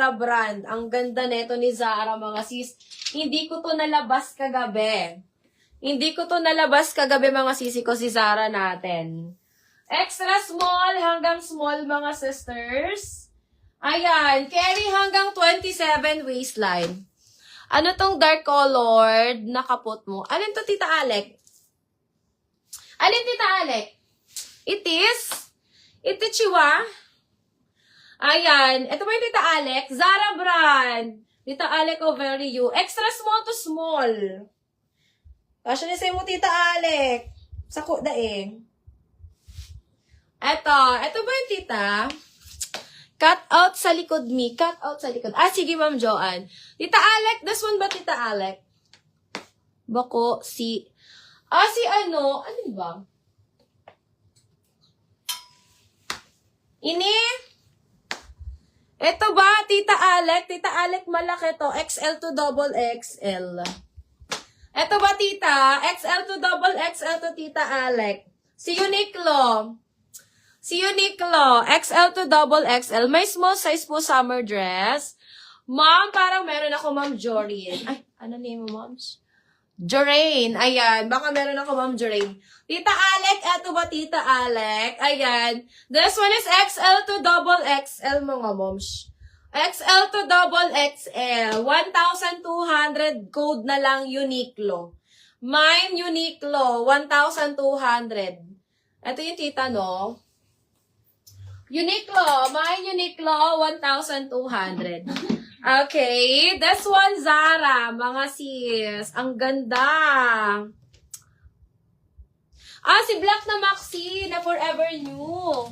Zara brand. Ang ganda nito ni Zara, mga sis. Hindi ko to nalabas kagabi. Mga sisi ko, si Zara natin. Extra small hanggang small, mga sisters. Ayan, carry hanggang 27 waistline. Ano tong dark colored na kapot mo? Alin to, Tita Alec? Ito, Chiwa? Ayan, ito ba yung Tita Alec? Zara brand. Tita Alec over you. Extra small to small. Kasya ni sa'yo mo, Tita Alec. Sako daing. Ito ba yung Tita? Cut out sa likod me. Sige, Ma'am Joanne. Tita Alec, this one ba, Tita Alec? Bako, si ano ba? Ini? Ito ba, Tita Alec? Tita Alec, malaki to. XL to double XL. Ito ba, Tita? XL to double XL to Tita Alec. Si Uniqlo. XL to double XL. May small size po summer dress. Ma'am, parang meron ako, Ma'am Joreen. Ay, ano name mo, Moms? Joreen. Ayan. Baka meron ako, Ma'am Joreen. Tita Alec, eto ba, Tita Alec? Ayan. This one is XL to double XL, mga moms. XL to double XL. 1,200 code na lang Uniqlo. Mine Uniqlo, 1,200. Ito yung tita, no? Mine Uniqlo, 1,200. Okay, this one Zara, mga sis. Ang ganda. Si black na maxi na forever new.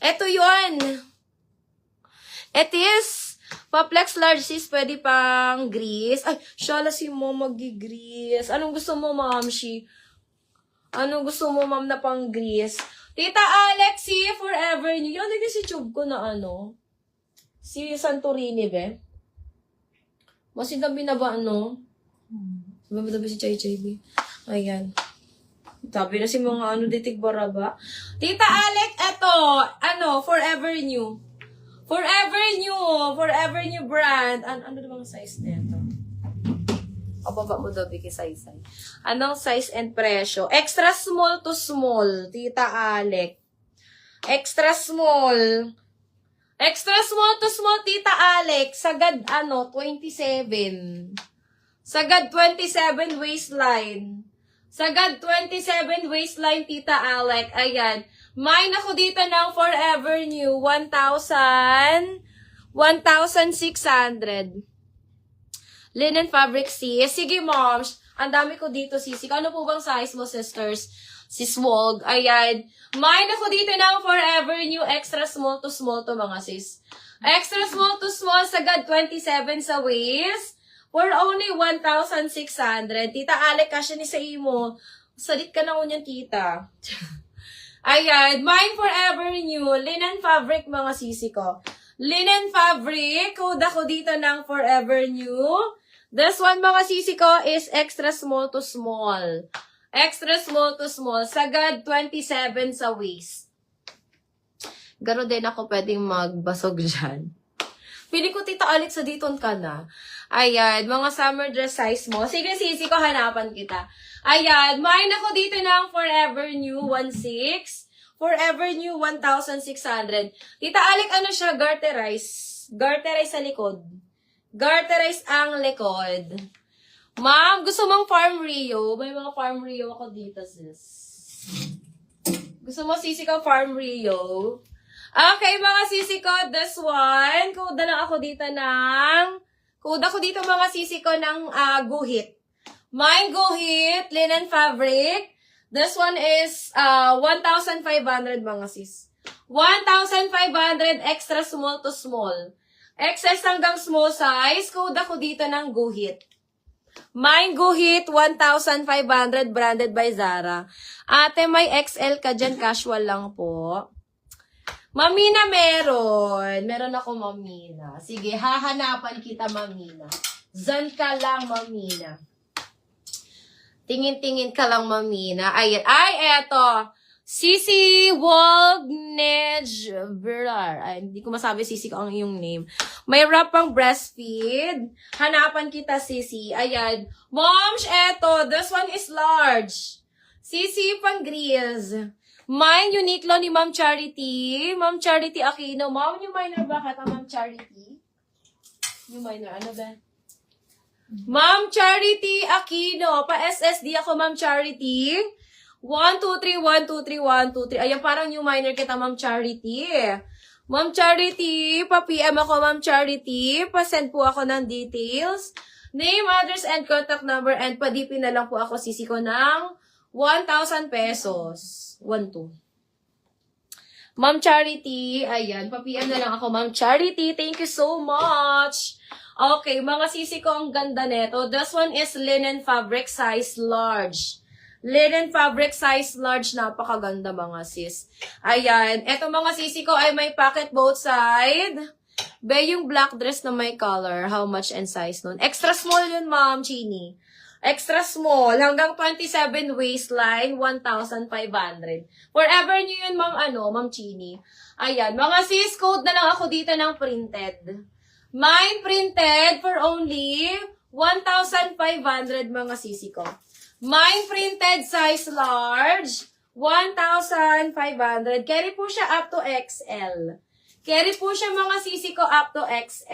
Ito yun. It is Paplex large sis, pwede pang grease. Ay, shala si mo mag-grease. Anong gusto mo, Ma'am? Anong gusto mo, Ma'am, na pang grease? Tita Alexi, forever new. Yan, naging si tube ko na ano. Si Santorini, be. Masinabi na ba, ano? Sabi si Chay Chay, be. Ayan. Sabi na si mga ditig baraba. Tita Alec, eto, forever new. Forever new brand. Ano namang size nito? Baba mo daw, Vicky, size. Anong size and presyo? Extra small to small, Tita Alec. Extra small to small, Tita Alec. Sagad, 27. Sagad 27 waistline. Sagad 27 waistline, Tita Alec. Ayan. Mine ako dito ng forever new. 1,600. Linen fabric sis. Sige, moms. Ang dami ko dito, sisi. Ano po bang size mo, sisters? Si Swog. Ayan. Mine ako dito ng forever new. Extra small to mga sis. Extra small to small. Sagad 27 sa waist. For only 1,600. Tita Alec, kasya ni sa imo. Salit ka na unyan, tita. Ayan. Mine forever new. Linen fabric, mga sisi ko. Linen fabric. Code ako dito ng forever new. This one, mga sisi ko, is extra small to small. Extra small to small. Sagad 27 sa waist. Garo din ako pwedeng magbasog dyan. Pili ko, Tita Alex, sa diton ka na. Ayan, mga summer dress size mo. Sige, sisi ko, hanapan kita. Ayan, mine ako dito ng Forever New 1,600. Forever New 1,600. Tita Alex, ano siya? Garterize. Garterize sa likod. Garterize ang likod. Ma'am, gusto mong Farm Rio? May mga Farm Rio ako dito, sis. Gusto mo, sisi ko, Farm Rio? Okay, mga sisi ko, this one. Code lang ako dito mga sisi ko ng guhit. Mine guhit, linen fabric. This one is 1,500 mga sis. 1,500 extra small to small. XS hanggang small size. Code ako dito ng guhit. Mine guhit, 1,500 branded by Zara. Ate, may XL ka dyan, casual lang po. Mamina meron. Meron ako, Mamina. Sige, hahanapan kita, Mamina. Zan ka lang, Mamina. Tingin-tingin ka lang, Mamina. Ay, eto. Sisi Wognejverar. Ay, hindi ko masabi, Sisi, ko ang iyong name. May wrap pang breastfeed. Hanapan kita, Sisi. Ayan. Moms, eto. This one is large. Sisi pang grills. Mine, Uniqlo ni Ma'am Charity. Ma'am Charity Aquino. Ma'am, yung minor ba kita, Ma'am Charity? Yung minor, ano ba? Ma'am Charity Aquino. Pa-SSD ako, Ma'am Charity. 1, 2, 3, 1, 2, 3, 1, 2, 3. Ayan, parang new minor kita, Ma'am Charity. Ma'am Charity, pa-PM ako, Ma'am Charity. Pa-send po ako ng details. Name, address, and contact number. And pa-DP na lang po ako, Sisi ko ng 1,000 pesos. 1, 2. Ma'am Charity, ayan, pa-PM na lang ako, Ma'am Charity. Thank you so much. Okay, mga Sisi ko, ang ganda neto. This one is linen fabric size large. Linen fabric size large, napakaganda mga sis. Ayan, eto mga Sisi ko ay may pocket both side. Be, yung black dress na may color, how much and size nun? Extra small yun, Ma'am Chini. Extra small, hanggang 27 waistline, 1,500. Forever nyo yun, Ma'am Chini. Ayan, mga sis, code na lang ako dito ng printed. Mine printed for only 1,500 mga Sisi ko. Mine printed size large, 1,500. Carry po siya up to XL. Carry po siya mga Sisi ko up to XL.